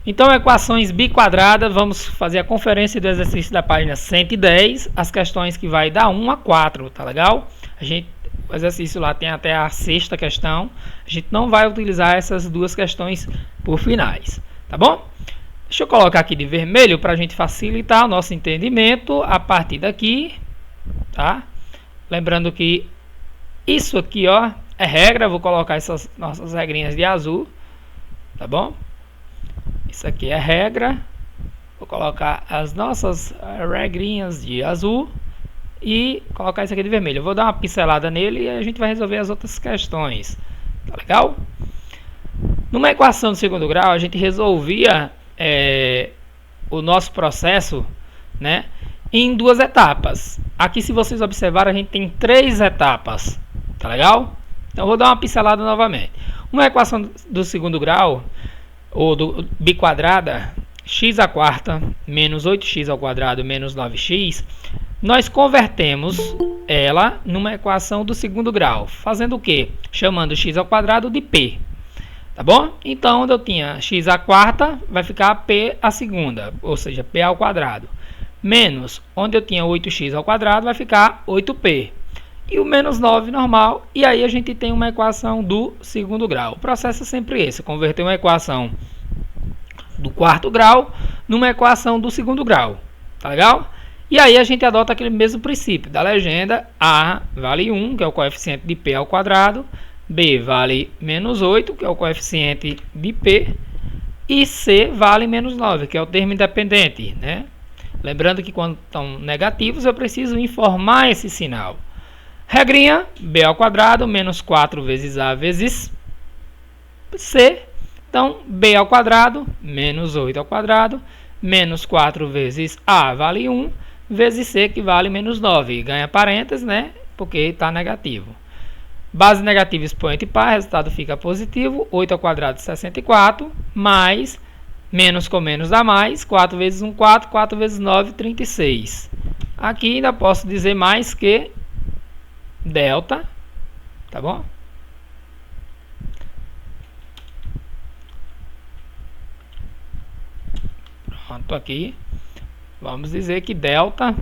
Então, equações biquadradas, vamos fazer a conferência do exercício da página 110, as questões que vai da 1 a 4, tá legal? O exercício lá tem até a sexta questão, a gente não vai utilizar essas duas questões por finais, tá bom? Deixa eu colocar aqui de vermelho para a gente facilitar o nosso entendimento a partir daqui, tá? Lembrando que isso aqui, ó, é regra, vou colocar essas nossas regrinhas de azul, tá bom? Isso aqui é regra, vou colocar as nossas regrinhas de azul e colocar isso aqui de vermelho. Eu vou dar uma pincelada nele e a gente vai resolver as outras questões, tá legal? Numa equação do segundo grau, a gente resolvia o nosso processo, né, em duas etapas. Aqui, se vocês observarem, a gente tem 3 etapas, tá legal? Então, eu vou dar uma pincelada novamente. Uma equação do segundo grau, ou do biquadrada, x à quarta menos 8x ao quadrado menos 9x, nós convertemos ela numa equação do segundo grau, fazendo o quê? Chamando x ao quadrado de p, tá bom? Então, onde eu tinha x à quarta, vai ficar p à segunda, ou seja, p ao quadrado, menos, onde eu tinha 8x ao quadrado, vai ficar 8p. E o menos 9 normal, e aí a gente tem uma equação do segundo grau. O processo é sempre esse, converter uma equação do quarto grau numa equação do segundo grau, tá legal? E aí a gente adota aquele mesmo princípio da legenda, A vale 1, que é o coeficiente de P ao quadrado, B vale menos 8, que é o coeficiente de P, e C vale menos 9, que é o termo independente, né? Lembrando que quando estão negativos eu preciso informar esse sinal. Regrinha, b ao quadrado menos 4 vezes a vezes c. Então, b ao quadrado menos 8 ao quadrado menos 4 vezes a vale 1 vezes c, que vale menos 9. Ganha parênteses, né? Porque está negativo. Base negativa, expoente par, resultado fica positivo. 8 ao quadrado, 64, mais, menos com menos dá mais. 4 vezes 1, 4, 4 vezes 9, 36. Aqui ainda posso dizer mais que delta, tá bom? Pronto, aqui. Vamos dizer que delta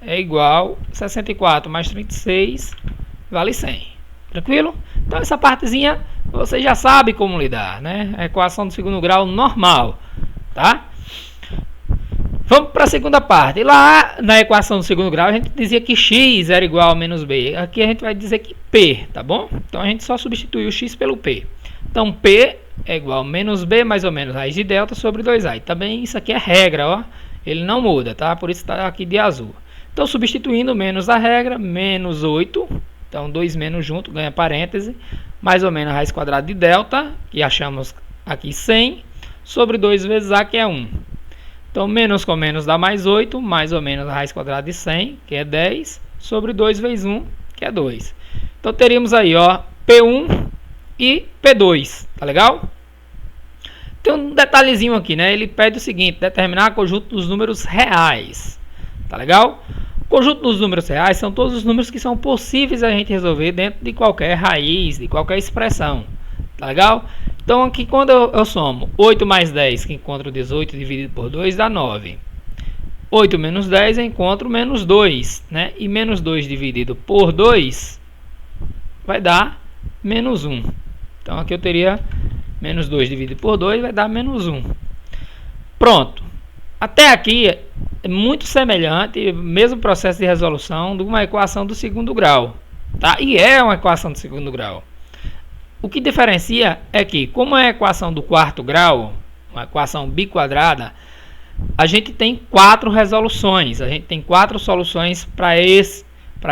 é igual a 64 mais 36 vale 100. Tranquilo? Então, essa partezinha você já sabe como lidar, né? A equação do segundo grau normal, tá? Vamos para a segunda parte. Lá na equação do segundo grau a gente dizia que x era igual a menos b. Aqui a gente vai dizer que p, tá bom? Então a gente só substitui o x pelo p. Então p é igual a menos b mais ou menos raiz de delta sobre 2a. E também isso aqui é regra, ó. Ele não muda, tá? Por isso está aqui de azul. Então substituindo menos a regra, menos 8. Então 2 menos junto, ganha parêntese. Mais ou menos a raiz quadrada de delta, que achamos aqui 100, sobre 2 vezes a, que é 1. Então, menos com menos dá mais 8, mais ou menos a raiz quadrada de 100, que é 10, sobre 2 vezes 1, que é 2. Então, teríamos aí, ó, P1 e P2, tá legal? Tem um detalhezinho aqui, né? Ele pede o seguinte, determinar o conjunto dos números reais, tá legal? O conjunto dos números reais são todos os números que são possíveis a gente resolver dentro de qualquer raiz, de qualquer expressão, tá legal? Então, aqui quando eu somo 8 mais 10, que encontro 18 dividido por 2, dá 9. 8 menos 10, eu encontro menos 2, né? E menos 2 dividido por 2 vai dar menos 1. Então, aqui eu teria menos 2 dividido por 2 vai dar menos 1. Pronto. Até aqui é muito semelhante, mesmo processo de resolução de uma equação do segundo grau, tá? E é uma equação do segundo grau. O que diferencia é que, como é a equação do quarto grau, uma equação biquadrada, a gente tem 4 resoluções, a gente tem 4 soluções para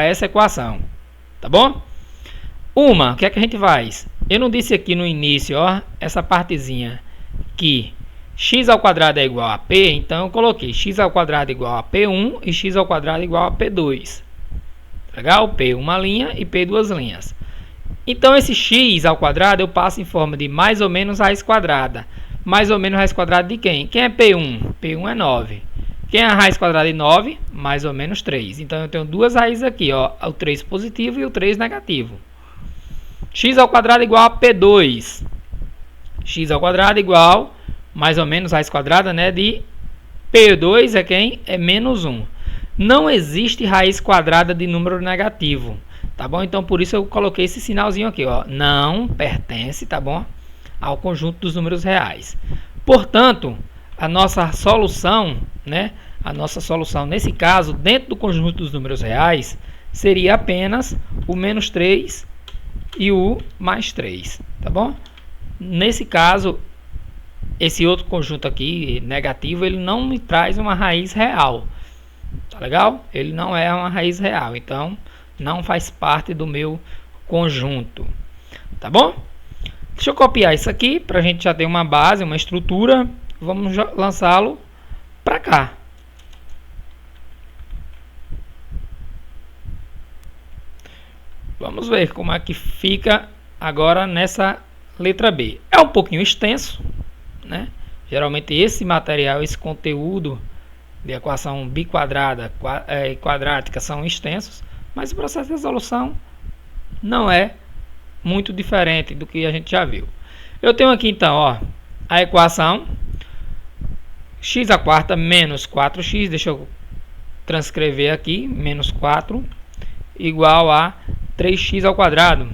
essa equação, tá bom? O que é que a gente faz? Eu não disse aqui no início, ó, essa partezinha, que x ao quadrado é igual a p, então eu coloquei x ao quadrado igual a p1 e x ao quadrado igual a p2. Legal? P uma linha e p duas linhas. Então, esse x ao quadrado eu passo em forma de mais ou menos raiz quadrada. Mais ou menos raiz quadrada de quem? Quem é P1? P1 é 9. Quem é a raiz quadrada de 9? Mais ou menos 3. Então, eu tenho duas raízes aqui, ó, o 3 positivo e o 3 negativo. X ao quadrado igual a P2. X ao quadrado igual mais ou menos raiz quadrada, né, de P2 é quem? É menos 1. Não existe raiz quadrada de número negativo, tá bom? Então por isso eu coloquei esse sinalzinho aqui, ó, não pertence, tá bom, ao conjunto dos números reais. Portanto, a nossa solução, né, a nossa solução nesse caso, dentro do conjunto dos números reais, seria apenas o menos 3 e o mais 3, tá bom? Nesse caso, esse outro conjunto aqui, negativo, ele não me traz uma raiz real, tá legal? Ele não é uma raiz real, então não faz parte do meu conjunto, tá bom? Deixa eu copiar isso aqui para a gente já ter uma base, uma estrutura. Vamos lançá-lo para cá. Vamos ver como é que fica agora nessa letra B. É um pouquinho extenso, né? Geralmente esse material, esse conteúdo de equação biquadrada e quadrática são extensos, mas o processo de resolução não é muito diferente do que a gente já viu. Eu tenho aqui então, ó, a equação x à quarta menos 4x, deixa eu transcrever aqui, menos 4 igual a 3x ao quadrado.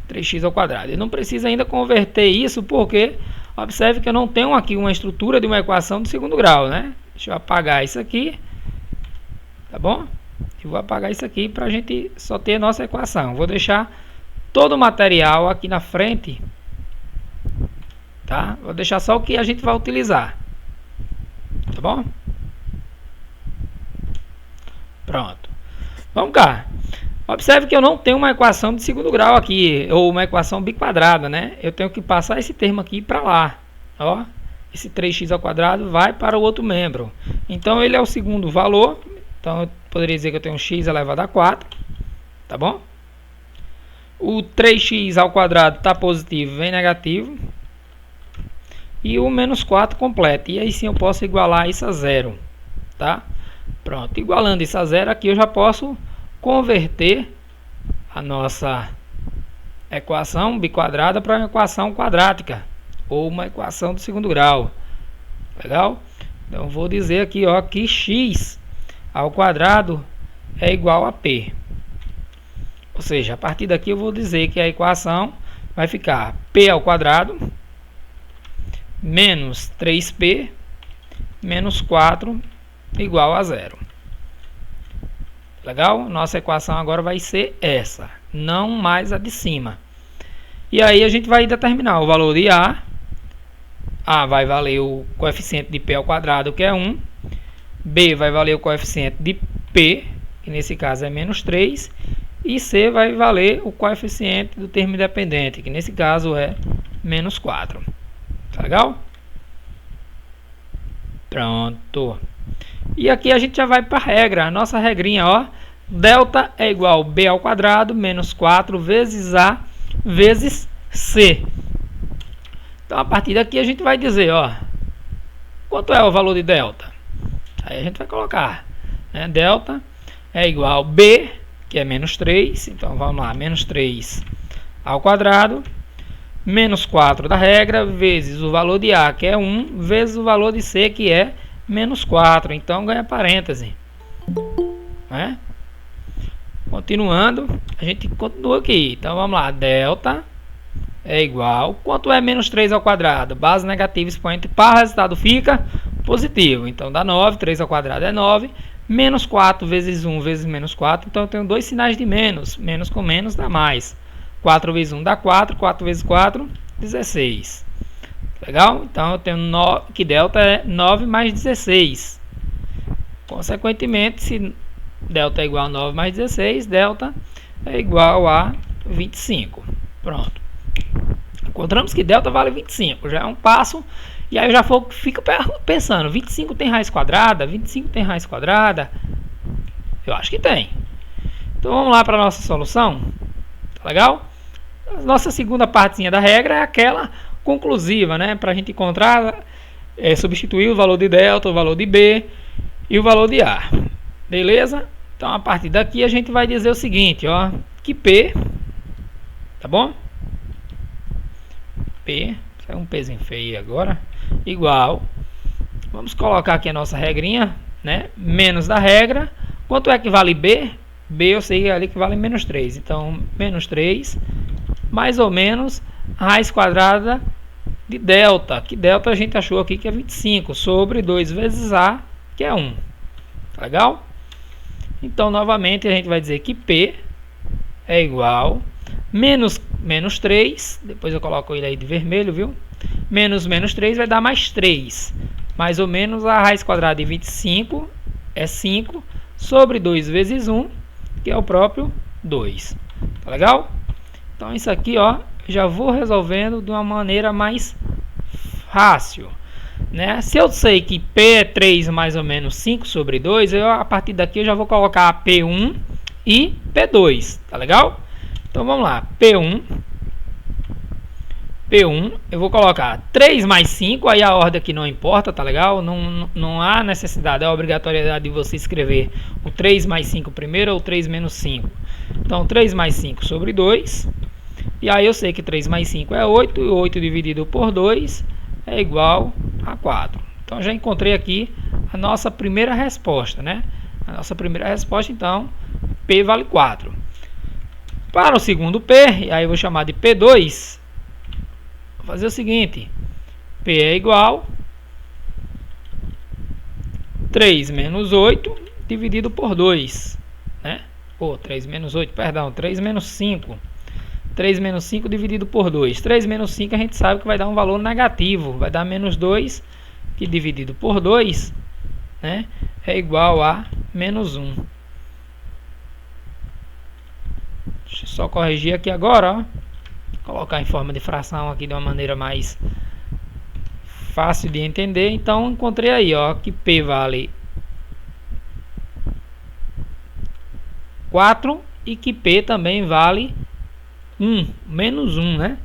3x ao quadrado. Eu não preciso ainda converter isso porque observe que eu não tenho aqui uma estrutura de uma equação de segundo grau, né? Deixa eu apagar isso aqui, tá bom? Eu vou apagar isso aqui para a gente só ter a nossa equação. Vou deixar todo o material aqui na frente, tá? Vou deixar só o que a gente vai utilizar, tá bom? Pronto. Vamos cá. Observe que eu não tenho uma equação de segundo grau aqui, ou uma equação biquadrada, né? Eu tenho que passar esse termo aqui para lá, ó. Esse 3x ao quadrado vai para o outro membro. Então ele é o segundo valor. Então eu poderia dizer que eu tenho x elevado a 4, tá bom? O 3x ao quadrado está positivo, vem negativo. E o menos 4 completo. E aí sim eu posso igualar isso a zero, tá? Pronto, igualando isso a zero, aqui eu já posso converter a nossa equação biquadrada para uma equação quadrática, ou uma equação de segundo grau. Legal? Então eu vou dizer aqui, ó, que x ao quadrado é igual a P. Ou seja, a partir daqui eu vou dizer que a equação vai ficar P ao quadrado menos 3P menos 4 igual a zero. Legal? Nossa equação agora vai ser essa, não mais a de cima. E aí a gente vai determinar o valor de A. A vai valer o coeficiente de P ao quadrado, que é 1. B vai valer o coeficiente de P, que nesse caso é menos 3. E C vai valer o coeficiente do termo independente, que nesse caso é menos 4. Tá legal? Pronto. E aqui a gente já vai para a regra, a nossa regrinha, ó. Delta é igual a B ao quadrado menos 4 vezes A vezes C. Então a partir daqui a gente vai dizer, ó, quanto é o valor de delta? Aí a gente vai colocar, né? Delta é igual a B, que é menos 3. Então vamos lá, menos 3 ao quadrado menos 4 da regra, vezes o valor de A, que é 1, vezes o valor de C, que é menos 4. Então ganha parêntese, né? Continuando, a gente continua aqui. Então vamos lá, delta é igual, quanto é menos 3 ao quadrado? Base negativa, expoente par, o resultado fica positivo. Então dá 9, 3 ao quadrado é 9, menos 4 vezes 1 vezes menos 4. Então eu tenho dois sinais de menos, menos com menos dá mais. 4 vezes 1 dá 4, 4 vezes 4, 16. Legal? Então eu tenho que delta é 9 mais 16. Consequentemente, se delta é igual a 9 mais 16, delta é igual a 25. Pronto. Encontramos que delta vale 25. Já é um passo. E aí eu já fico pensando, 25 tem raiz quadrada? 25 tem raiz quadrada? Eu acho que tem. Então vamos lá para a nossa solução. Tá legal? A nossa segunda partezinha da regra é aquela conclusiva, né? Para a gente encontrar, substituir o valor de delta, o valor de B e o valor de A. Beleza? Então a partir daqui a gente vai dizer o seguinte, ó, que P, tá bom? P, é um pezinho feio agora, igual, vamos colocar aqui a nossa regrinha, né? Menos da regra. Quanto é que vale B? B eu sei ali que vale menos 3. Então, menos 3, mais ou menos a raiz quadrada de delta. Que delta a gente achou aqui que é 25, sobre 2 vezes A, que é 1. Tá legal? Então, novamente, a gente vai dizer que P é igual menos 3, depois eu coloco ele aí de vermelho, viu? Menos 3 vai dar mais 3. Mais ou menos a raiz quadrada de 25 é 5 sobre 2 vezes 1, que é o próprio 2. Tá legal? Então isso aqui, ó, já vou resolvendo de uma maneira mais fácil, né? Se eu sei que P é 3 mais ou menos 5 sobre 2, a partir daqui eu já vou colocar P1 e P2, tá legal? Então vamos lá, P1, eu vou colocar 3 mais 5, aí a ordem aqui não importa, tá legal? Não há necessidade, a obrigatoriedade de você escrever o 3 mais 5 primeiro ou 3 menos 5. Então 3 mais 5 sobre 2, e aí eu sei que 3 mais 5 é 8, e 8 dividido por 2 é igual a 4. Então já encontrei aqui a nossa primeira resposta, né? A nossa primeira resposta, então, P vale 4. Para o segundo P, aí eu vou chamar de P2, vou fazer o seguinte, P é igual 3 menos 8 dividido por 2, né? 3 menos 8, perdão, 3 menos 5. 3 menos 5 dividido por 2. 3 menos 5 a gente sabe que vai dar um valor negativo, vai dar menos 2, que dividido por 2, né, é igual a menos 1. Deixa eu só corrigir aqui agora, ó. Colocar em forma de fração aqui de uma maneira mais fácil de entender. Então encontrei aí, ó, que P vale 4 e que P também vale 1, menos 1, né?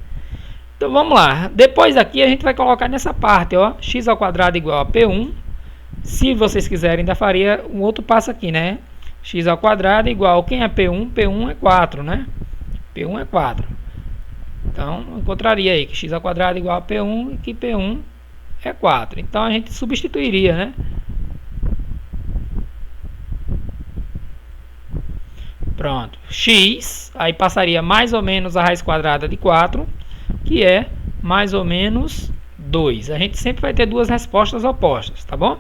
Então vamos lá. Depois aqui a gente vai colocar nessa parte, ó, x ao quadrado igual a P1. Se vocês quiserem, ainda faria um outro passo aqui, né? X ao quadrado igual, quem é P1? P1 é 4, né? P1 é 4. Então, eu encontraria aí que x ao quadrado igual a P1 e que P1 é 4. Então, a gente substituiria, né? Pronto. X, aí passaria mais ou menos a raiz quadrada de 4, que é mais ou menos 2. A gente sempre vai ter duas respostas opostas, tá bom?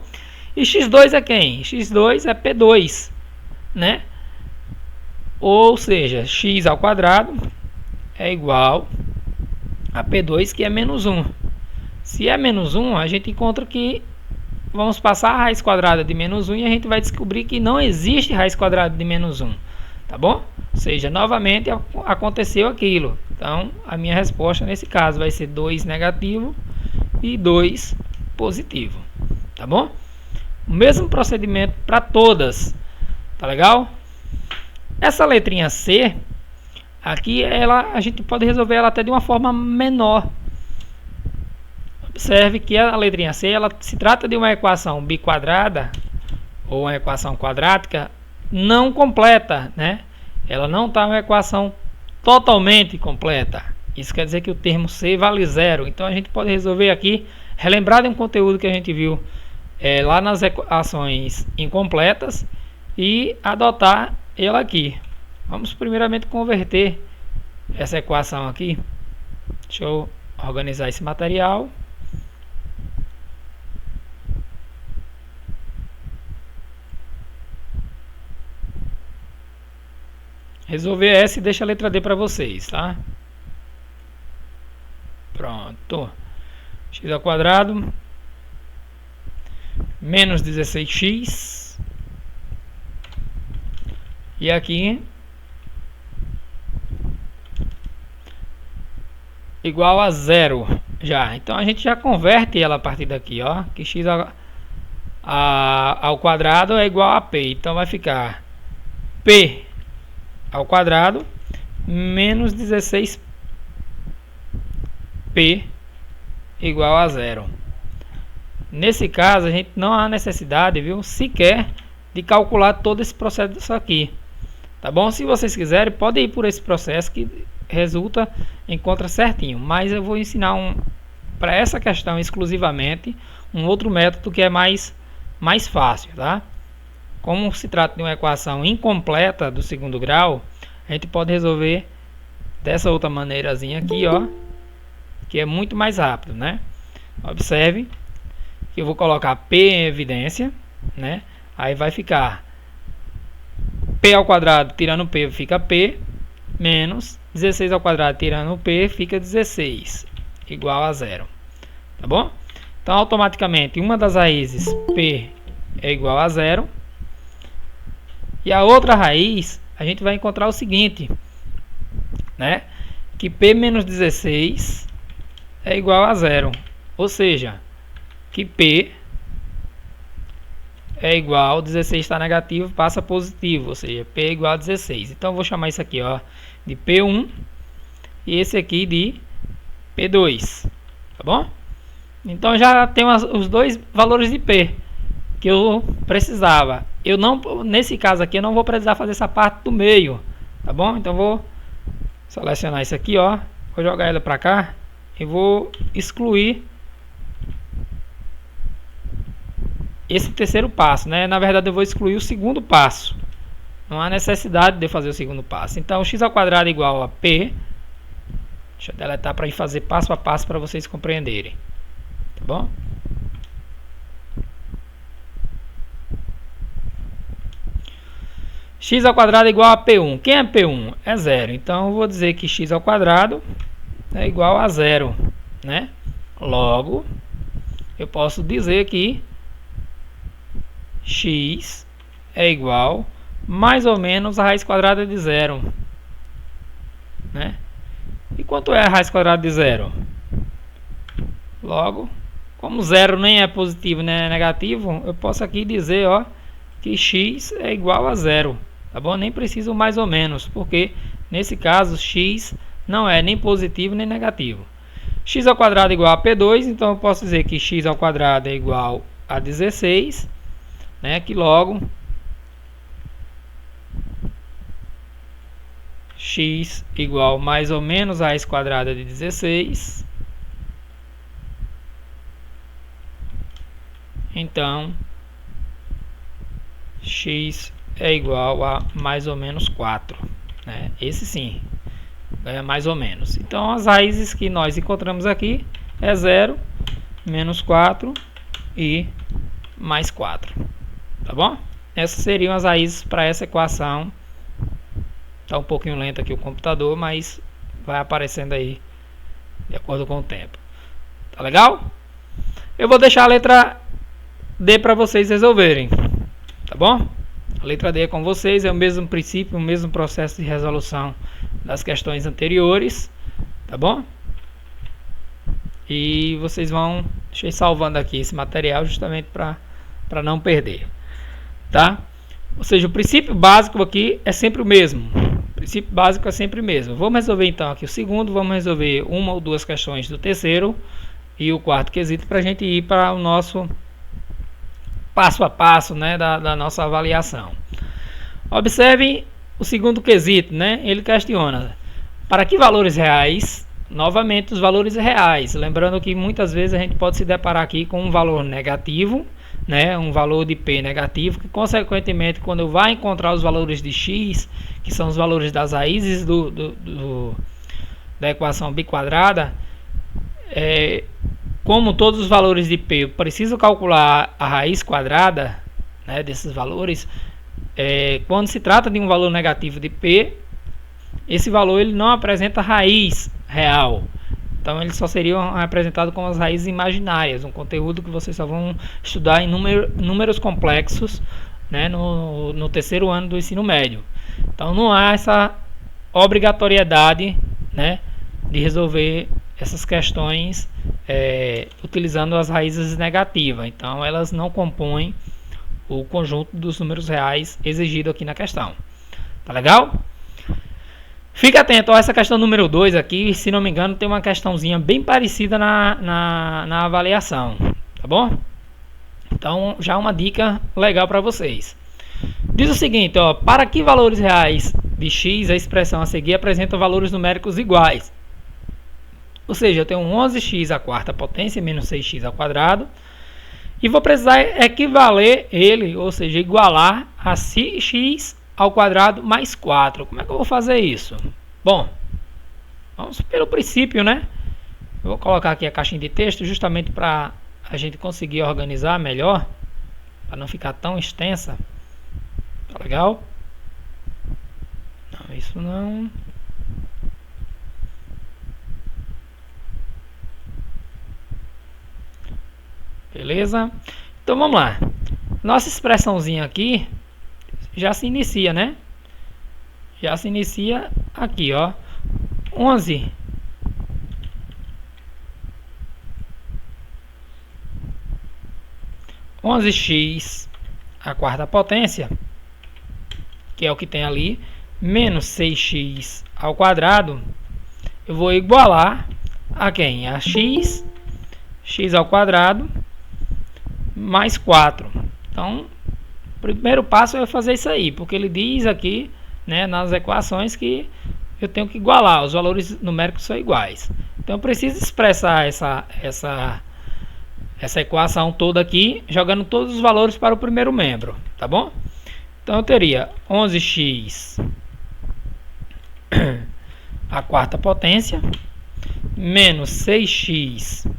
E x2 é quem? x2 é P2, né? Ou seja, x ao quadrado é igual a P2, que é menos 1. Se é menos 1, a gente encontra que vamos passar a raiz quadrada de menos 1 e a gente vai descobrir que não existe raiz quadrada de menos 1. Tá bom? Ou seja, novamente aconteceu aquilo. Então, a minha resposta nesse caso vai ser 2 negativo e 2 positivo. Tá bom? O mesmo procedimento para todas. Tá legal? Essa letrinha C, aqui a gente pode resolver ela até de uma forma menor. Observe que a letrinha C, ela se trata de uma equação biquadrada ou uma equação quadrática não completa, né? Ela não está uma equação totalmente completa. Isso quer dizer que o termo C vale 0. Então a gente pode resolver aqui, relembrar de um conteúdo que a gente viu lá nas equações incompletas e adotar ela aqui. Vamos primeiramente converter essa equação aqui. Deixa eu organizar esse material. Resolver essa e deixa a letra D para vocês, tá? Pronto. X ao quadrado menos 16x. E aqui igual a 0 já. Então a gente já converte ela a partir daqui, ó, que x ao quadrado é igual a p. Então vai ficar p ao quadrado menos 16p igual a 0. Nesse caso a gente não há necessidade, viu, sequer de calcular todo esse processo aqui, Tá bom? Se vocês quiserem, podem ir por esse processo que resulta, encontra certinho. Mas eu vou ensinar para essa questão exclusivamente um outro método que é mais fácil, tá? Como se trata de uma equação incompleta do segundo grau, a gente pode resolver dessa outra maneirazinha aqui, ó, que é muito mais rápido, né? Observe que eu vou colocar P em evidência, né? Aí vai ficar P ao quadrado tirando P fica P, menos 16 ao quadrado tirando P fica 16, igual a zero. Tá bom? Então, automaticamente, uma das raízes P é igual a zero. E a outra raiz, a gente vai encontrar o seguinte, né? Que P menos 16 é igual a zero. Ou seja, que P é igual, 16 está negativo, passa positivo, ou seja, P é igual a 16. Então, eu vou chamar isso aqui, ó, de P1 e esse aqui de P2, tá bom? Então, já tem os dois valores de P que eu precisava. Eu não, nesse caso aqui, eu não vou precisar fazer essa parte do meio, tá bom? Então, vou selecionar isso aqui, ó, vou jogar ela para cá e vou excluir esse terceiro passo, né? Na verdade, eu vou excluir o segundo passo. Não há necessidade de eu fazer o segundo passo. Então, x ao quadrado é igual a P. Deixa eu deletar para ir fazer passo a passo para vocês compreenderem. Tá bom? X ao quadrado é igual a P1. Quem é P1? É zero. Então, eu vou dizer que x ao quadrado é igual a zero, né? Logo, eu posso dizer que x é igual mais ou menos a raiz quadrada de zero, né? E quanto é a raiz quadrada de zero? Logo, como zero nem é positivo nem é negativo, eu posso aqui dizer, ó, que x é igual a zero, tá bom? Nem preciso mais ou menos, porque nesse caso x não é nem positivo nem negativo. X ao quadrado é igual a P2, então eu posso dizer que x ao quadrado é igual a 16, né? Que logo x igual mais ou menos a raiz quadrada de 16. Então, x é igual a mais ou menos 4. Né? Esse sim, é mais ou menos. Então, as raízes que nós encontramos aqui é 0, menos 4 e mais 4. Tá bom? Essas seriam as raízes para essa equação. Está um pouquinho lento aqui o computador, mas vai aparecendo aí de acordo com o tempo. Tá legal? Eu vou deixar a letra D para vocês resolverem. Tá bom? A letra D é com vocês, é o mesmo princípio, o mesmo processo de resolução das questões anteriores. Tá bom? E vocês vão... Deixa eu ir salvando aqui esse material justamente para não perder. Tá? Ou seja, o princípio básico aqui é sempre o mesmo. O princípio básico é sempre o mesmo. Vamos resolver então aqui o segundo, vamos resolver uma ou duas questões do terceiro e o quarto quesito para a gente ir para o nosso passo a passo, né, da nossa avaliação. Observem o segundo quesito, né? Ele questiona para que valores reais, novamente os valores reais. Lembrando que muitas vezes a gente pode se deparar aqui com um valor negativo, né, um valor de P negativo, que consequentemente quando eu vá encontrar os valores de x, que são os valores das raízes da equação biquadrada, como todos os valores de P, eu preciso calcular a raiz quadrada, né, desses valores. Quando se trata de um valor negativo de P, esse valor ele não apresenta raiz real. Então, eles só seriam representados como as raízes imaginárias, um conteúdo que vocês só vão estudar em números complexos, né, no terceiro ano do ensino médio. Então, não há essa obrigatoriedade, né, de resolver essas questões utilizando as raízes negativas. Então, elas não compõem o conjunto dos números reais exigido aqui na questão. Tá legal? Fique atento a essa questão número 2 aqui, se não me engano tem uma questãozinha bem parecida na avaliação, tá bom? Então já uma dica legal para vocês. Diz o seguinte, ó, para que valores reais de x, a expressão a seguir apresenta valores numéricos iguais. Ou seja, eu tenho 11x à quarta potência menos 6x ao quadrado. E vou precisar equivaler ele, ou seja, igualar a x ao quadrado mais 4. Como é que eu vou fazer isso? Bom, vamos pelo princípio, né? Eu vou colocar aqui a caixinha de texto justamente para a gente conseguir organizar melhor, para não ficar tão extensa. Tá legal? Não, isso não. Beleza? Então vamos lá. Nossa expressãozinha aqui já se inicia, né? Já se inicia aqui, ó. 11x à quarta potência, que é o que tem ali, menos 6x ao quadrado, eu vou igualar a quem? A x ao quadrado mais 4. Então, o primeiro passo é fazer isso aí, porque ele diz aqui, né, nas equações que eu tenho que igualar, os valores numéricos são iguais. Então, eu preciso expressar essa equação toda aqui, jogando todos os valores para o primeiro membro, tá bom? Então, eu teria 11x à quarta potência menos 6x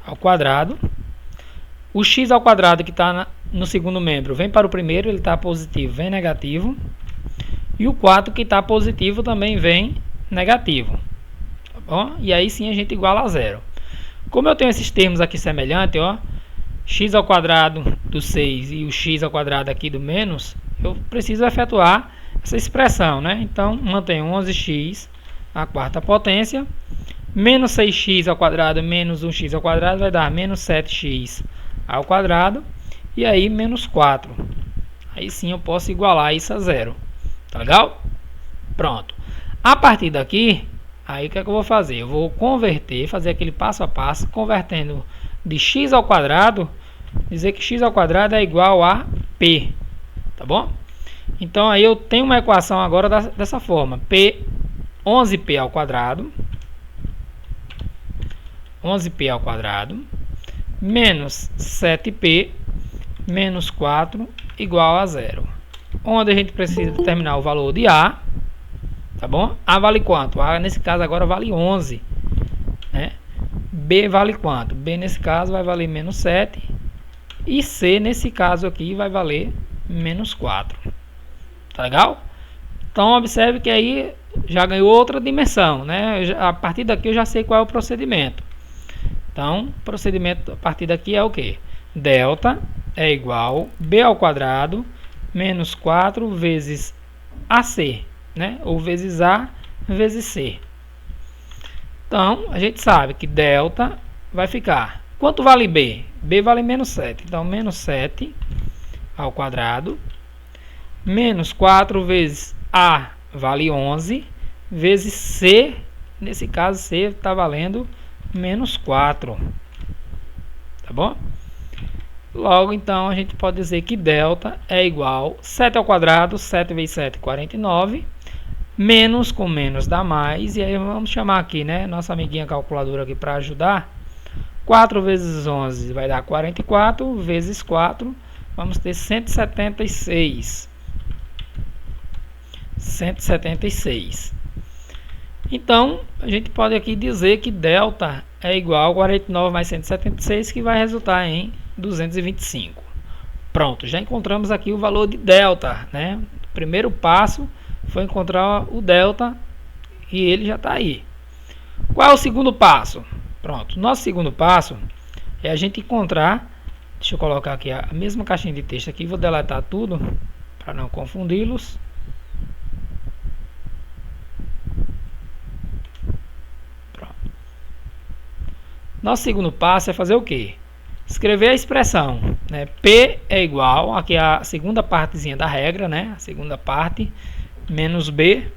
ao quadrado. O x ao quadrado que está no segundo membro vem para o primeiro, ele está positivo, vem negativo. E o 4 que está positivo também vem negativo. Tá bom? E aí sim a gente iguala a zero. Como eu tenho esses termos aqui semelhantes, ó, x ao quadrado do 6 e o x ao quadrado aqui do menos, eu preciso efetuar essa expressão, né? Então, mantenho 11x à quarta potência, menos 6x ao quadrado menos 1x ao quadrado vai dar menos 7x ao quadrado, e aí menos 4. Aí sim eu posso igualar isso a zero. Tá legal? Pronto. A partir daqui, aí o que é que eu vou fazer? Eu vou converter, fazer aquele passo a passo, convertendo de x ao quadrado, dizer que x ao quadrado é igual a p. Tá bom? Então aí eu tenho uma equação agora dessa forma. 11p ao quadrado. 11p ao quadrado menos 7p menos 4 igual a zero. Onde a gente precisa determinar o valor de A, tá bom? A vale quanto? A nesse caso agora vale 11, né? B vale quanto? B nesse caso vai valer menos 7 e C nesse caso aqui vai valer menos 4. Tá legal? Então observe que aí já ganhou outra dimensão, né? A partir daqui eu já sei qual é o procedimento. Então, o procedimento a partir daqui é o que? Delta é igual B ao quadrado menos 4 vezes AC, né? Ou vezes A vezes C. Então, a gente sabe que delta vai ficar. Quanto vale B? B vale menos 7. Então, menos 7 ao quadrado menos 4 vezes A vale 11 vezes C. Nesse caso, C está valendo menos 4. Tá bom? Logo, então, a gente pode dizer que delta é igual a 7 ao quadrado, 7 vezes 7, 49. Menos com menos dá mais. E aí vamos chamar aqui, né, nossa amiguinha calculadora aqui para ajudar. 4 vezes 11 vai dar 44, vezes 4, vamos ter 176. 176. Então, a gente pode aqui dizer que delta é igual a 49 mais 176, que vai resultar em 225. Pronto, já encontramos aqui o valor de delta, né? O primeiro passo foi encontrar o delta e ele já está aí. Qual é o segundo passo? Pronto, nosso segundo passo é a gente encontrar, deixa eu colocar aqui a mesma caixinha de texto aqui, vou deletar tudo para não confundi-los. Nosso segundo passo é fazer o quê? Escrever a expressão, né? P é igual, aqui é a segunda partezinha da regra, né? A segunda parte, menos B,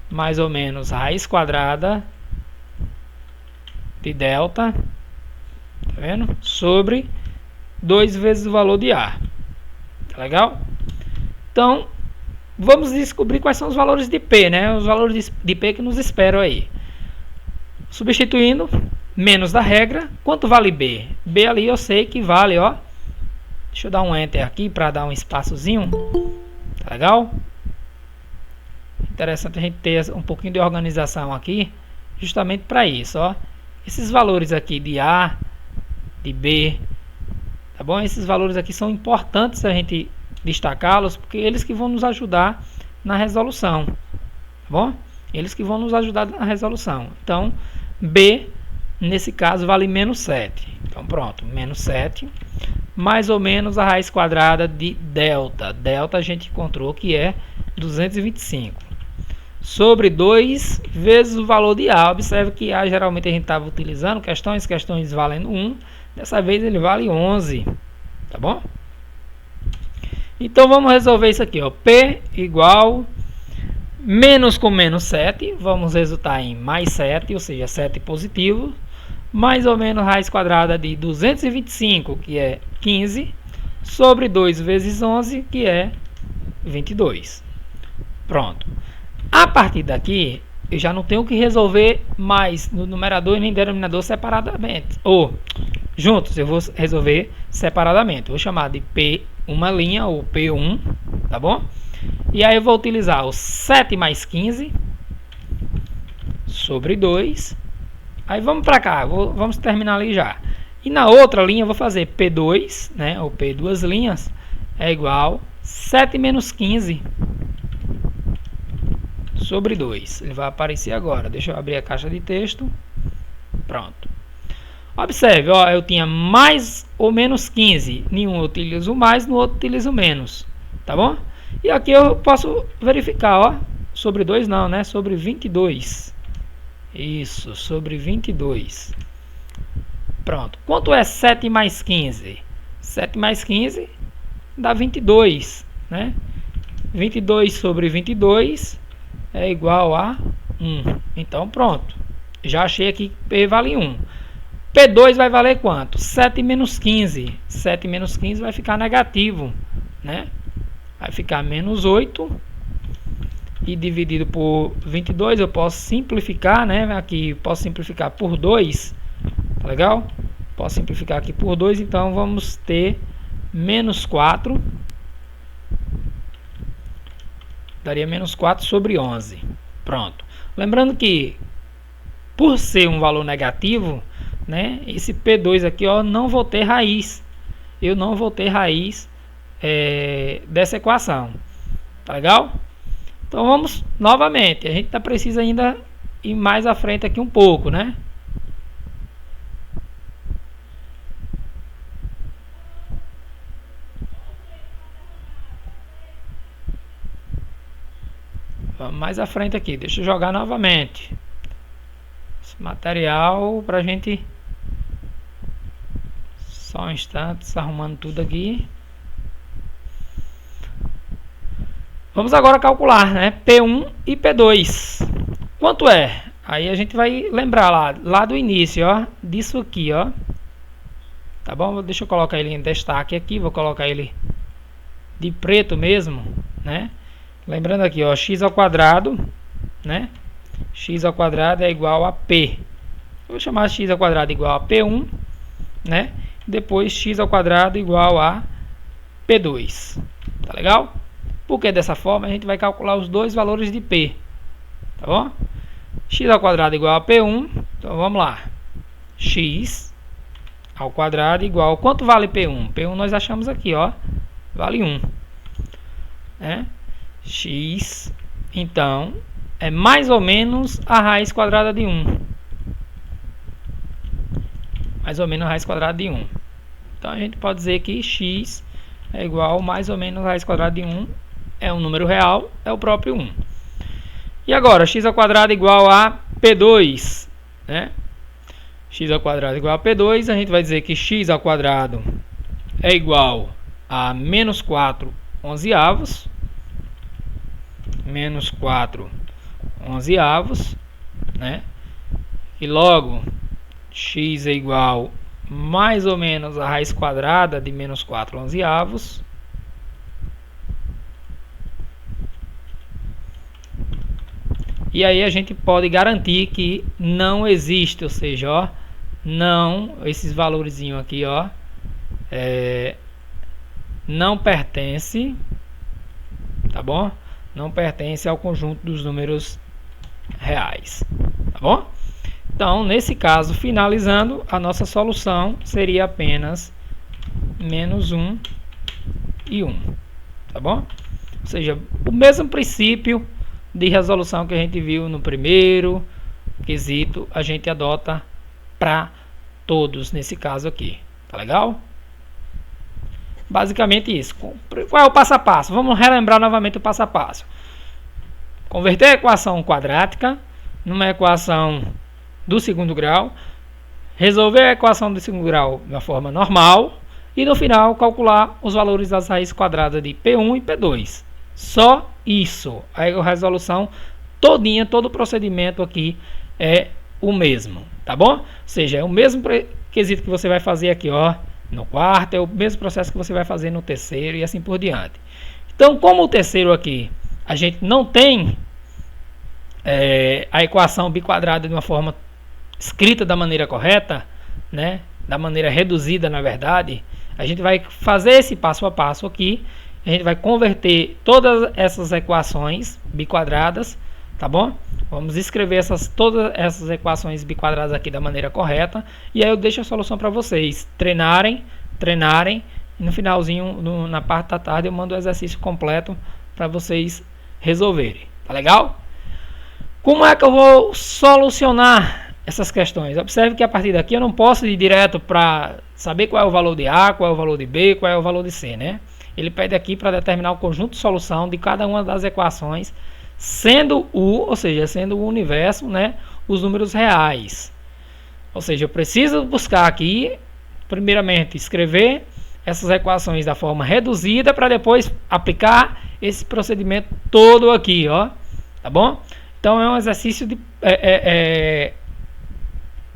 mais ou menos raiz quadrada de delta, tá vendo? Sobre 2 vezes o valor de A. Tá legal? Então, vamos descobrir quais são os valores de P, né? Os valores de P que nos esperam aí. Substituindo, menos da regra, quanto vale B? B ali eu sei que vale, ó. Deixa eu dar um Enter aqui para dar um espaçozinho. Tá legal? Interessante a gente ter um pouquinho de organização aqui, justamente para isso, ó. Esses valores aqui de A, de B, tá bom? Esses valores aqui são importantes a gente destacá-los, porque eles que vão nos ajudar na resolução, tá bom? Eles que vão nos ajudar na resolução. Então, B, nesse caso, vale menos 7. Então, pronto, menos 7, mais ou menos a raiz quadrada de delta. Delta a gente encontrou que é 225. Sobre 2 vezes o valor de A. Observe que A geralmente a gente estava utilizando questões valendo 1. Dessa vez ele vale 11. Tá bom? Então vamos resolver isso aqui, ó. P igual menos com menos 7. Vamos resultar em mais 7, ou seja, 7 positivo. Mais ou menos raiz quadrada de 225, que é 15. Sobre 2 vezes 11, que é 22. Pronto. A partir daqui, eu já não tenho que resolver mais no numerador e nem denominador separadamente. Ou juntos, eu vou resolver separadamente. Vou chamar de P uma linha, ou P1, tá bom? E aí eu vou utilizar o 7 mais 15 sobre 2. Aí vamos para cá, vamos terminar ali já. E na outra linha eu vou fazer P2, né? Ou P duas linhas, é igual 7 menos 15. Sobre 2. Ele vai aparecer agora. Deixa eu abrir a caixa de texto. Pronto. Observe, ó, eu tinha mais ou menos 15. Nenhum eu utilizo mais, no outro eu utilizo menos. Tá bom? E aqui eu posso verificar, ó. Sobre 2 não, né? Sobre 22. Isso, sobre 22. Pronto. Quanto é 7 mais 15? 7 mais 15 dá 22, né? 22 sobre 22 é igual a 1. Então, pronto. Já achei aqui que P vale 1. P2 vai valer quanto? 7 menos 15. 7 menos 15 vai ficar negativo, né? Vai ficar menos 8. E dividido por 22, eu posso simplificar, né? Aqui posso simplificar por 2. Tá legal? Posso simplificar aqui por 2. Então, vamos ter menos 4. Daria menos 4 sobre 11. Pronto. Lembrando que, por ser um valor negativo, né, esse P2 aqui, ó, não vou ter raiz. Eu não vou ter raiz dessa equação. Tá legal? Então vamos novamente. A gente precisa ainda ir mais à frente aqui um pouco, né? Vamos mais à frente aqui. Deixa eu jogar novamente esse material para a gente. Só um instante, arrumando tudo aqui. Vamos agora calcular, né? P1 e P2. Quanto é? Aí a gente vai lembrar lá do início, ó, disso aqui, ó. Tá bom? Deixa eu colocar ele em destaque aqui. Vou colocar ele de preto mesmo, né? Lembrando aqui, ó, x ao quadrado, né? X ao quadrado é igual a P. Eu vou chamar x ao quadrado igual a P1, né? Depois x ao quadrado igual a P2. Tá legal? Porque dessa forma a gente vai calcular os dois valores de P. Tá bom? X ao quadrado igual a P1. Então vamos lá. X ao quadrado igual... Quanto vale P1? P1 nós achamos aqui, ó. Vale 1. Né? X, então, é mais ou menos a raiz quadrada de 1. Mais ou menos a raiz quadrada de 1. Então a gente pode dizer que x é igual mais ou menos a raiz quadrada de 1. É um número real, é o próprio 1. E agora, x ao quadrado igual a P2, né? X ao quadrado igual a P2, a gente vai dizer que x ao quadrado é igual a menos 4 onzeavos. Menos 4 onzeavos, né? E logo, x é igual mais ou menos a raiz quadrada de menos 4 onzeavos. E aí a gente pode garantir que não existe, ou seja, ó, não, esses valorzinhos aqui, ó, não pertence, tá bom? Não pertence ao conjunto dos números reais, tá bom? Então, nesse caso, finalizando, a nossa solução seria apenas menos 1 e 1, tá bom? Ou seja, o mesmo princípio de resolução que a gente viu no primeiro quesito, a gente adota para todos nesse caso aqui, tá legal? Basicamente isso. Qual é o passo a passo? Vamos relembrar novamente o passo a passo. Converter a equação quadrática numa equação do segundo grau, resolver a equação do segundo grau de uma forma normal e no final calcular os valores das raízes quadradas de P1 e P2. Só isso. A resolução todinha, todo o procedimento aqui é o mesmo, tá bom? Ou seja, é o mesmo quesito que você vai fazer aqui, ó, no quarto, é o mesmo processo que você vai fazer no terceiro e assim por diante. Então, como o terceiro aqui, a gente não tem a equação biquadrada de uma forma escrita da maneira correta, né, da maneira reduzida, na verdade, a gente vai fazer esse passo a passo aqui. A gente vai converter todas essas equações biquadradas, tá bom? Vamos escrever todas essas equações biquadradas aqui da maneira correta. E aí eu deixo a solução para vocês treinarem. E no finalzinho, na parte da tarde, eu mando o exercício completo para vocês resolverem. Tá legal? Como é que eu vou solucionar essas questões? Observe que a partir daqui eu não posso ir direto para saber qual é o valor de A, qual é o valor de B, qual é o valor de C, né? Ele pede aqui para determinar o conjunto de solução de cada uma das equações, sendo ou seja, sendo o universo, né, os números reais. Ou seja, eu preciso buscar aqui, primeiramente, escrever essas equações da forma reduzida para depois aplicar esse procedimento todo aqui, ó, tá bom? Então é um exercício de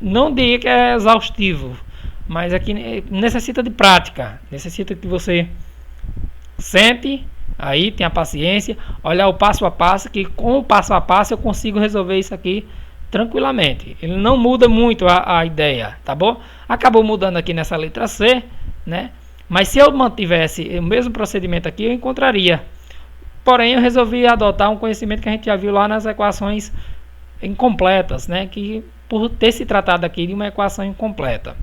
não diria que é exaustivo, mas aqui necessita de prática, necessita que você sente, aí tenha paciência, olhar o passo a passo, que com o passo a passo eu consigo resolver isso aqui tranquilamente. Ele não muda muito a ideia, tá bom? Acabou mudando aqui nessa letra C, né? Mas se eu mantivesse o mesmo procedimento aqui, eu encontraria. Porém, eu resolvi adotar um conhecimento que a gente já viu lá nas equações incompletas, né? Que por ter se tratado aqui de uma equação incompleta.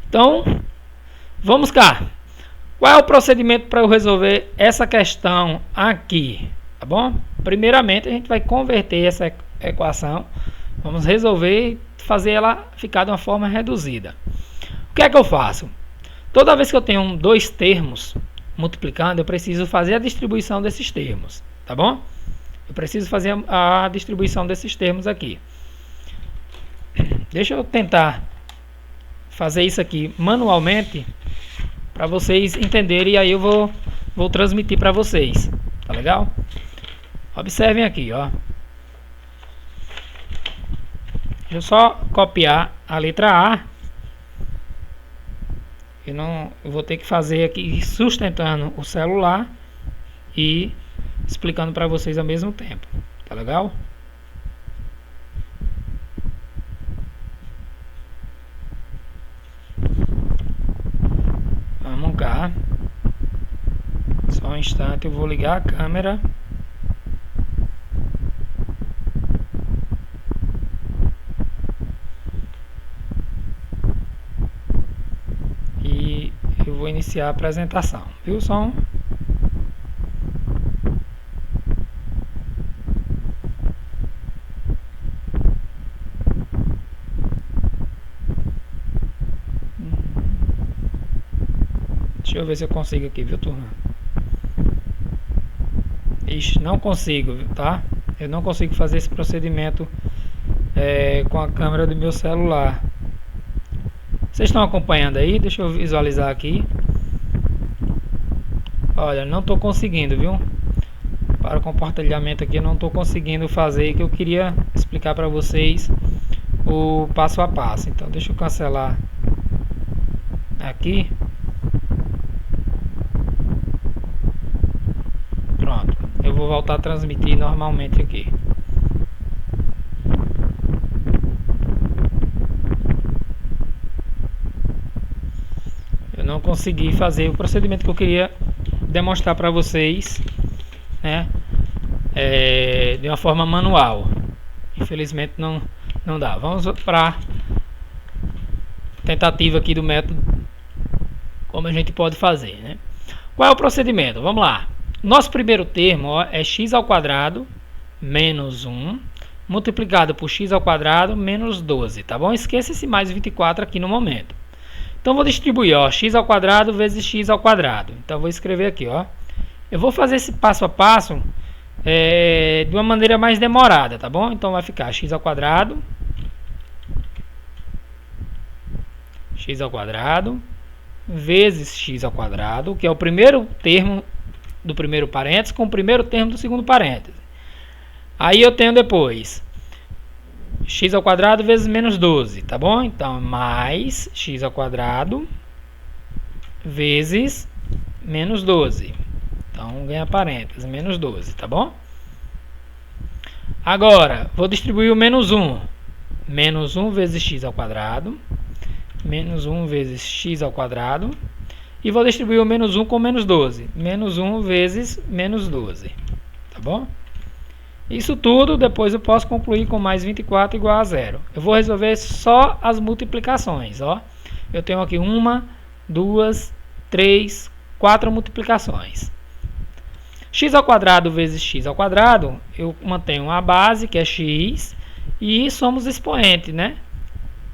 Então, vamos cá. Qual é o procedimento para eu resolver essa questão aqui? Tá bom? Primeiramente, a gente vai converter essa equação. Vamos resolver e fazer ela ficar de uma forma reduzida. O que é que eu faço? Toda vez que eu tenho dois termos multiplicando, eu preciso fazer a distribuição desses termos. Tá bom? Eu preciso fazer a distribuição desses termos aqui. Deixa eu tentar fazer isso aqui manualmente, para vocês entenderem, e aí eu vou transmitir para vocês, tá legal? Observem aqui, ó. Deixa eu só copiar a letra A. Eu vou ter que fazer aqui sustentando o celular e explicando para vocês ao mesmo tempo, tá legal? Vamos cá. Só um instante, eu vou ligar a câmera. E eu vou iniciar a apresentação. Viu o som? Deixa eu ver se eu consigo aqui, viu, turma? Ixi, não consigo, tá? Eu não consigo fazer esse procedimento com a câmera do meu celular. Vocês estão acompanhando aí? Deixa eu visualizar aqui. Olha, não estou conseguindo, viu? Para o compartilhamento aqui, eu não estou conseguindo fazer, que eu queria explicar para vocês o passo a passo. Então, deixa eu cancelar aqui. vou voltar a transmitir normalmente aqui. Eu não consegui fazer o procedimento que eu queria demonstrar para vocês, né, de uma forma manual. Infelizmente não dá. Vamos para tentativa aqui do método, como a gente pode fazer, né? Qual é o procedimento? Vamos lá. Nosso primeiro termo, ó, é x ao quadrado menos 1 multiplicado por x ao quadrado menos 12, tá bom? Esqueça esse mais 24 aqui no momento. Então vou distribuir, ó, x ao quadrado vezes x ao quadrado. Então vou escrever aqui, ó. Eu vou fazer esse passo a passo de uma maneira mais demorada, tá bom? Então vai ficar x ao quadrado vezes x ao quadrado, que é o primeiro termo do primeiro parênteses com o primeiro termo do segundo parênteses. Aí eu tenho depois x ao quadrado vezes menos 12, tá bom? Então mais x ao quadrado vezes menos 12. Então ganha parênteses, menos 12, tá bom? Agora, vou distribuir o menos 1. Menos 1 vezes x ao quadrado. Menos 1 vezes x ao quadrado. E vou distribuir o menos 1 com menos 12. Menos 1 vezes menos 12. Tá bom? Isso tudo, depois eu posso concluir com mais 24 igual a 0. Eu vou resolver só as multiplicações, ó. Eu tenho aqui 1, 2, 3, 4 multiplicações. X ao quadrado vezes x ao quadrado, eu mantenho a base, que é x, e somos expoente, né?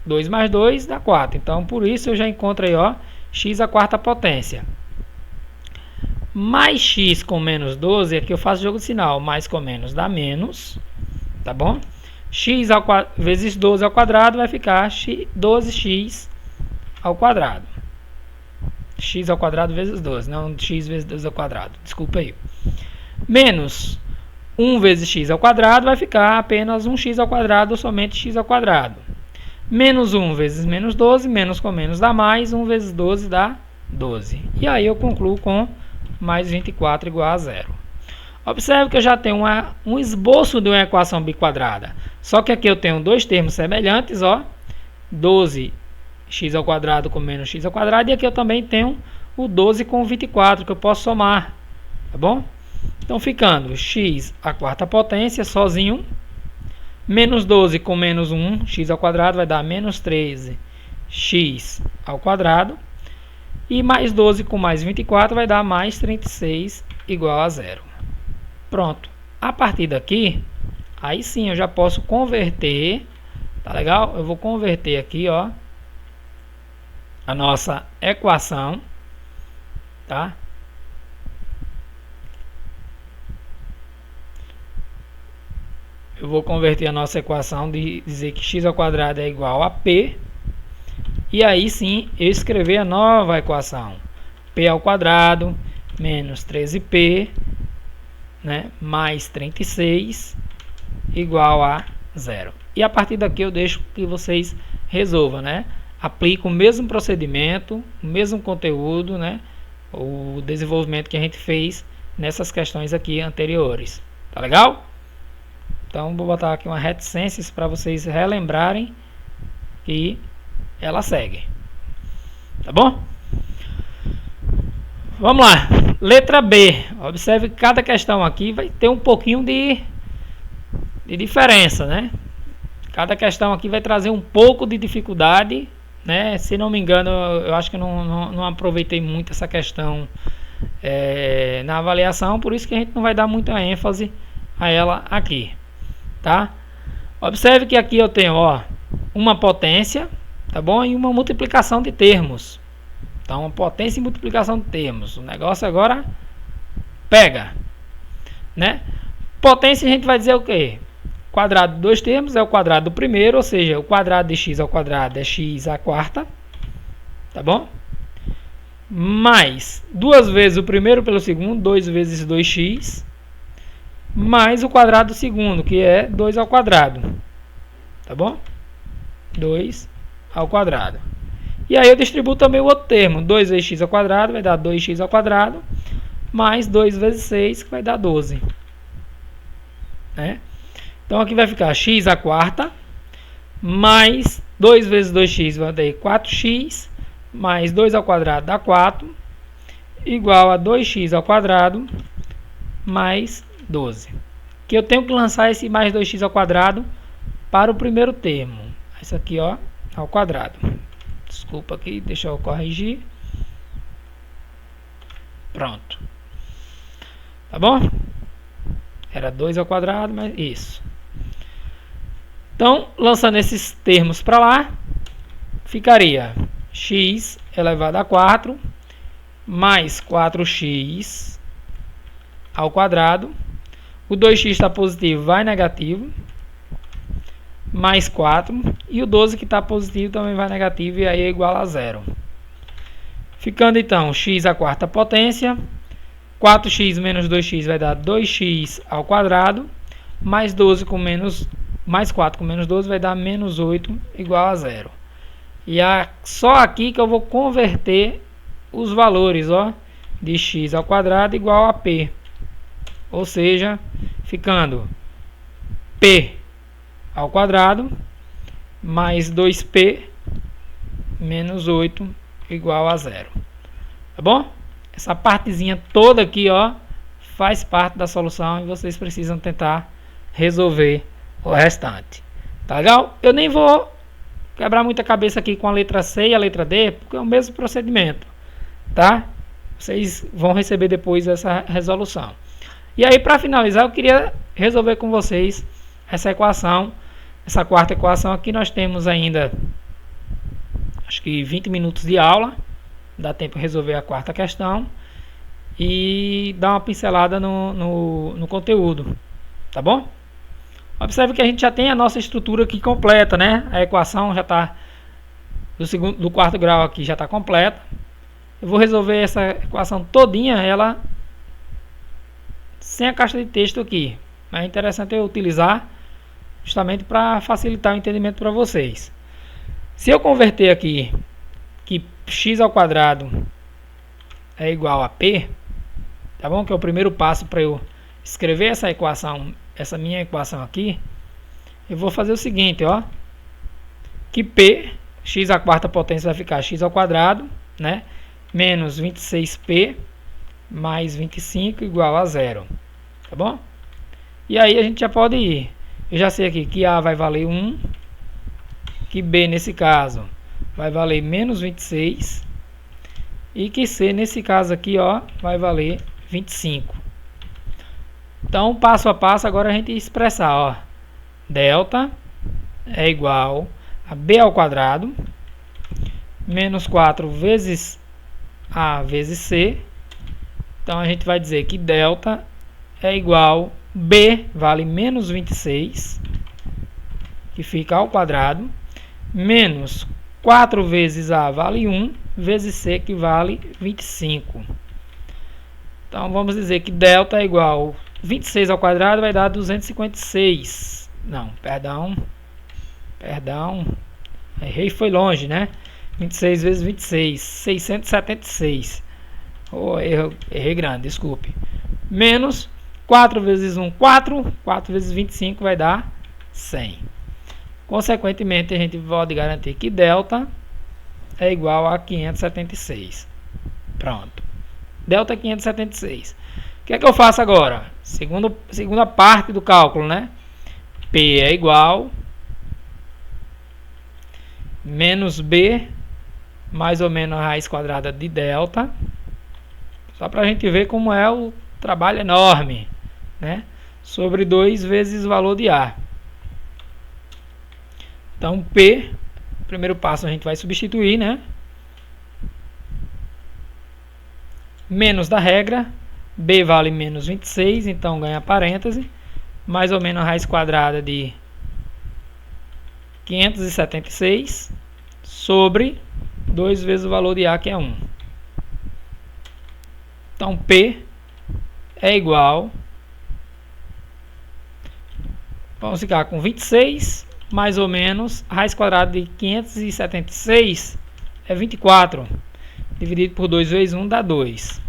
2 mais 2 dá 4. Então, por isso eu já encontro aí, ó, x à quarta potência. Mais x com menos 12, aqui eu faço jogo de sinal. Mais com menos dá menos, tá bom? X vezes 12 ao quadrado vai ficar 12x ao quadrado. X ao quadrado vezes 12, não x vezes 12 ao quadrado. Desculpa aí. Menos 1 vezes x ao quadrado vai ficar apenas 1x ao quadrado ou somente x ao quadrado. Menos 1 vezes menos 12, menos com menos dá mais, 1 vezes 12 dá 12. E aí eu concluo com mais 24 igual a 0. Observe que eu já tenho um esboço de uma equação biquadrada. Só que aqui eu tenho dois termos semelhantes, ó. 12x ao quadrado com menos x ao quadrado. E aqui eu também tenho o 12 com 24, que eu posso somar. Tá bom? Então ficando x à quarta potência sozinho. Menos 12 com menos 1, x ao quadrado vai dar menos 13x ao quadrado. E mais 12 com mais 24 vai dar mais 36 igual a 0. Pronto. A partir daqui, aí sim eu já posso converter. Tá legal? Eu vou converter aqui, ó, a nossa equação. Tá? Eu vou converter a nossa equação de dizer que x ao quadrado é igual a p. E aí sim eu escrever a nova equação. P ao quadrado menos 13p, né, mais 36 igual a 0. E a partir daqui eu deixo que vocês resolvam, né? Aplico o mesmo procedimento, o mesmo conteúdo, né? O desenvolvimento que a gente fez nessas questões aqui anteriores. Tá legal? Então vou botar aqui uma reticências para vocês relembrarem que ela segue. Tá bom? Vamos lá. Letra B. Observe que cada questão aqui vai ter um pouquinho de diferença, né? Cada questão aqui vai trazer um pouco de dificuldade, né? Se não me engano, eu acho que não aproveitei muito essa questão na avaliação, por isso que a gente não vai dar muita ênfase a ela aqui, tá? Observe que aqui eu tenho, ó, uma potência, tá bom? E uma multiplicação de termos. Então, uma potência e multiplicação de termos. O negócio agora pega, né? Potência a gente vai dizer o quê? Quadrado de dois termos é o quadrado do primeiro, ou seja, o quadrado de x ao quadrado é x à quarta, tá bom? Mais 2 vezes o primeiro pelo segundo, 2 vezes 2x, mais o quadrado do segundo, que é 2 ao quadrado, tá bom? 2 ao quadrado. E aí eu distribuo também o outro termo, 2 vezes x ao quadrado vai dar 2x ao quadrado, mais 2 vezes 6, que vai dar 12. né? Então aqui vai ficar x à quarta mais 2 vezes 2x vai dar 4x mais 2 ao quadrado dá 4 igual a 2x ao quadrado mais 12. Que eu tenho que lançar esse mais 2x ao quadrado para o primeiro termo. Isso aqui, ó, ao quadrado. Desculpa aqui, deixa eu corrigir. Pronto. Tá bom? Era 2 ao quadrado, mas isso. Então, lançando esses termos para lá, ficaria x elevado a 4 mais 4x ao quadrado. O 2x está positivo, vai negativo. Mais 4. E o 12 que está positivo também vai negativo e aí é igual a 0. Ficando então x à quarta potência. 4x menos 2x vai dar 2x ao quadrado. Mais 12 com menos... Mais 4 com menos 12 vai dar menos 8 igual a 0. E só aqui que eu vou converter os valores, ó, de x ao quadrado igual a p. Ou seja, ficando p ao quadrado mais 2p menos 8 igual a 0. Tá bom? Essa partezinha toda aqui, ó, faz parte da solução e vocês precisam tentar resolver o restante. Tá legal? Eu nem vou quebrar muita cabeça aqui com a letra C e a letra D, porque é o mesmo procedimento, tá? Vocês vão receber depois essa resolução. E aí, para finalizar, eu queria resolver com vocês essa equação, essa quarta equação. Aqui nós temos ainda, acho que 20 minutos de aula, dá tempo de resolver a quarta questão e dar uma pincelada no conteúdo, tá bom? Observe que a gente já tem a nossa estrutura aqui completa, né? A equação já está do quarto grau aqui já está completa. Eu vou resolver essa equação todinha, ela sem a caixa de texto aqui. Mas é interessante eu utilizar justamente para facilitar o entendimento para vocês. Se eu converter aqui que x ao quadrado é igual a p, tá bom? Que é o primeiro passo para eu escrever essa equação, essa minha equação aqui. Eu vou fazer o seguinte, ó, que p, x à quarta potência vai ficar x ao quadrado, né, menos 26p mais 25 igual a 0, tá bom? E aí a gente já pode ir. Eu já sei aqui que a vai valer 1, que b nesse caso vai valer menos 26 e que c nesse caso aqui, ó, vai valer 25. Então, passo a passo, agora a gente expressar, ó, delta é igual a b ao quadrado menos 4 vezes a vezes c. Então, a gente vai dizer que delta é igual b vale menos 26, que fica ao quadrado, menos 4 vezes a vale 1, vezes c, que vale 25. Então, vamos dizer que delta é igual 26 ao quadrado vai dar 256. Não, perdão, errei, foi longe, né? 26 vezes 26, 676. Oh, errei grande, desculpe. Menos 4 vezes 1, 4. 4 vezes 25 vai dar 100. Consequentemente, a gente pode garantir que delta é igual a 576. Pronto. Delta é 576. O que é que eu faço agora? Segunda parte do cálculo, né? P é igual menos B mais ou menos a raiz quadrada de delta. Só para a gente ver como é o trabalho enorme, né? Sobre 2 vezes o valor de A. Então, P, primeiro passo a gente vai substituir, né? Menos da regra. B vale menos 26, então ganha parêntese. Mais ou menos a raiz quadrada de 576 sobre 2 vezes o valor de A, que é 1. Então, P é igual... Vamos ficar com 26, mais ou menos, a raiz quadrada de 576 é 24. Dividido por 2 vezes 1 dá 2.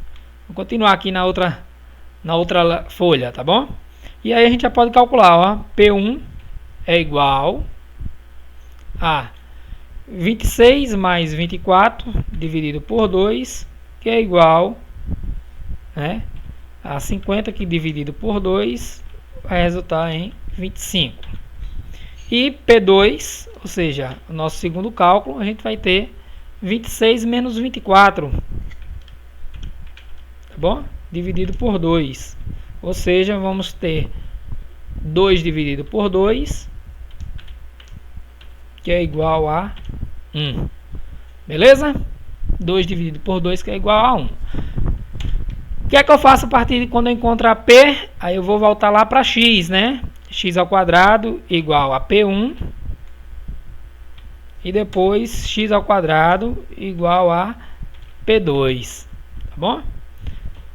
Vou continuar aqui na outra folha, tá bom? E aí a gente já pode calcular, ó, P1 é igual a 26 mais 24 dividido por 2, que é igual, né, a 50, que dividido por 2 vai resultar em 25. E P2, ou seja, o nosso segundo cálculo, a gente vai ter 26 menos 24, tá bom? Dividido por 2. Ou seja, vamos ter 2 dividido por 2, que é igual a 1. Beleza? 2 dividido por 2, que é igual a 1. O que é que eu faço a partir de quando eu encontrar P? Aí eu vou voltar lá para x, né? X ao quadrado igual a P1. E depois x ao quadrado igual a P2. Tá bom?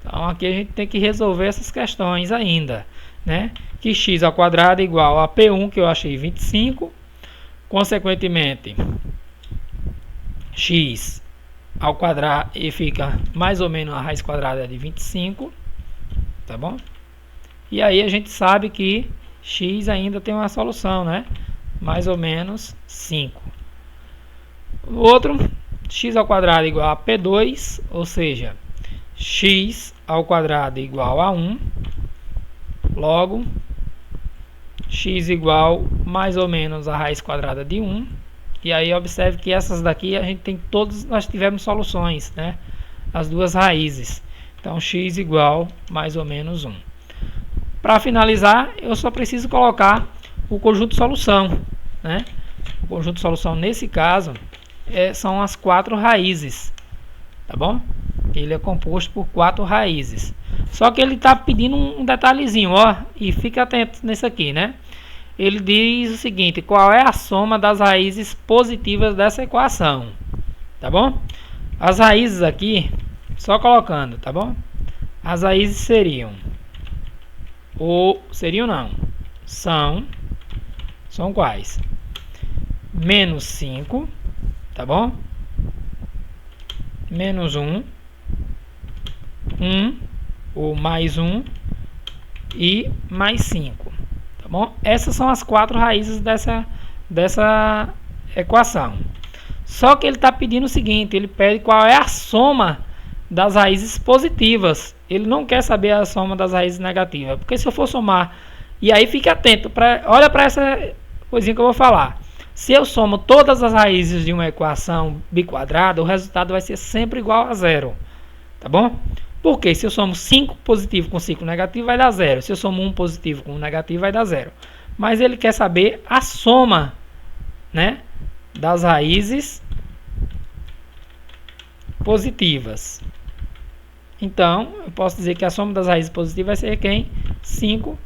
Então aqui a gente tem que resolver essas questões ainda, né? Que x ao quadrado igual a P1, que eu achei 25. Consequentemente, x ao quadrado e fica mais ou menos a raiz quadrada de 25, tá bom? E aí a gente sabe que x ainda tem uma solução, né? Mais ou menos 5. O outro, x ao quadrado igual a P2, ou seja, x ao quadrado igual a 1, logo x igual mais ou menos a raiz quadrada de 1. E aí observe que essas daqui a gente tem todos, nós tivemos soluções, né? As duas raízes. Então x igual mais ou menos 1. Para finalizar, eu só preciso colocar o conjunto de solução, né? O conjunto de solução nesse caso são as 4 raízes, tá bom? Ele é composto por 4 raízes. Só que ele está pedindo um detalhezinho, ó, e fica atento nisso aqui, né? Ele diz o seguinte: qual é a soma das raízes positivas dessa equação, tá bom? As raízes aqui, só colocando, tá bom? As raízes seriam, ou seriam não, são quais? Menos 5, tá bom? Menos 1, 1 ou mais 1 e mais 5. Bom, essas são as 4 raízes dessa equação. Só que ele está pedindo o seguinte: ele pede qual é a soma das raízes positivas. Ele não quer saber a soma das raízes negativas. Porque se eu for somar, e aí fique atento, olha para essa coisinha que eu vou falar. Se eu somo todas as raízes de uma equação biquadrada, o resultado vai ser sempre igual a 0. Tá bom? Porque se eu somo 5 positivo com 5 negativo, vai dar 0. Se eu somo 1 positivo com 1 negativo, vai dar 0. Mas ele quer saber a soma, né, das raízes positivas. Então, eu posso dizer que a soma das raízes positivas vai ser quem? 5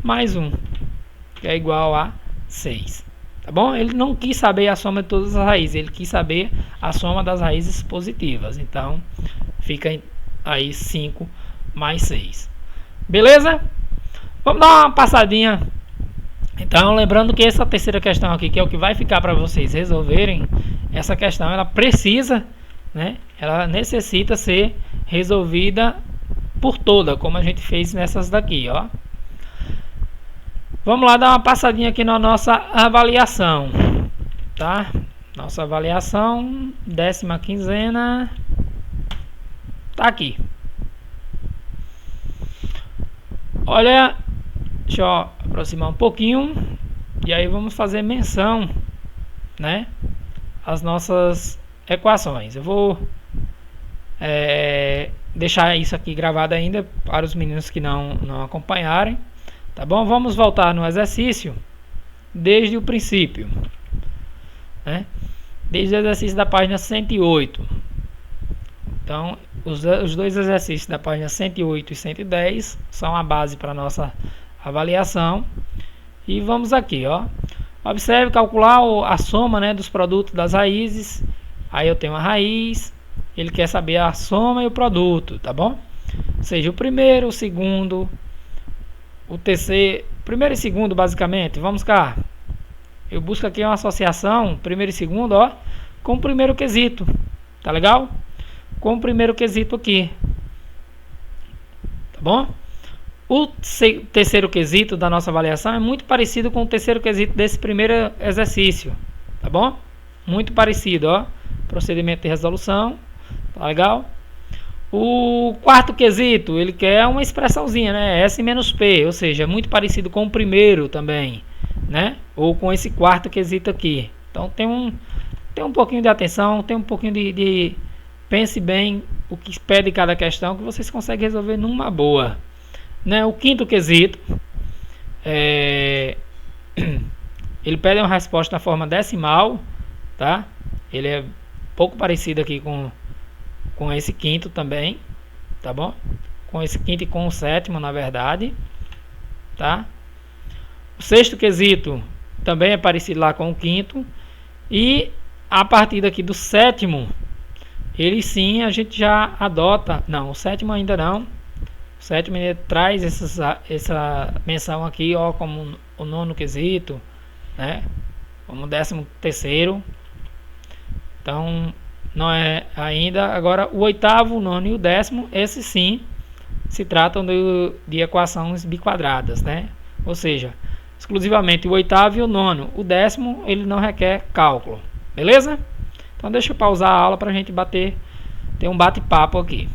mais 1, que é igual a 6. Tá bom? Ele não quis saber a soma de todas as raízes, ele quis saber a soma das raízes positivas. Então, fica aí 5 mais 6. Beleza? Vamos dar uma passadinha. Então, lembrando que essa terceira questão aqui, que é o que vai ficar para vocês resolverem, essa questão ela precisa, né? Ela necessita ser resolvida por toda, como a gente fez nessas daqui, ó. Vamos lá dar uma passadinha aqui na nossa avaliação, tá? Nossa avaliação, 10ª quinzena, tá aqui. Olha, deixa eu aproximar um pouquinho e aí vamos fazer menção, né, às nossas equações. Eu vou deixar isso aqui gravado ainda para os meninos que não acompanharem, tá bom? Vamos voltar no exercício desde o princípio, né? Desde o exercício da página 108. Então, os dois exercícios da página 108 e 110 são a base para a nossa avaliação. E vamos aqui, ó. Observe calcular a soma, né, dos produtos das raízes. Aí eu tenho a raiz, ele quer saber a soma e o produto, tá bom? Ou seja, o primeiro, o segundo, o terceiro, primeiro e segundo basicamente. Vamos cá. Eu busco aqui uma associação, primeiro e segundo, ó, com o primeiro quesito. Tá legal? Com o primeiro quesito aqui. Tá bom? O terceiro quesito da nossa avaliação é muito parecido com o terceiro quesito desse primeiro exercício, tá bom? Muito parecido, ó. Procedimento de resolução, tá legal? O quarto quesito, ele quer uma expressãozinha, né? S menos P, ou seja, muito parecido com o primeiro também, né? Ou com esse quarto quesito aqui. Então tem um pouquinho de atenção, tem um pouquinho de pense bem o que pede cada questão, que vocês conseguem resolver numa boa. Né? O quinto quesito, ele pede uma resposta na forma decimal, tá? Ele é pouco parecido aqui com esse quinto também, tá bom? Com esse quinto e com o sétimo, na verdade, tá? O sexto quesito também é parecido lá com o quinto. E a partir daqui do sétimo, ele sim a gente já adota. Não, o sétimo ainda não. O sétimo ele traz essa menção aqui, ó, como o nono quesito, né? Como o 13º. Então não é ainda. Agora o oitavo, o nono e o 10º, esses sim se tratam de equações biquadradas, né? Ou seja, exclusivamente o oitavo e o nono. O 10º ele não requer cálculo, beleza? Então deixa eu pausar a aula para a gente ter um bate-papo aqui.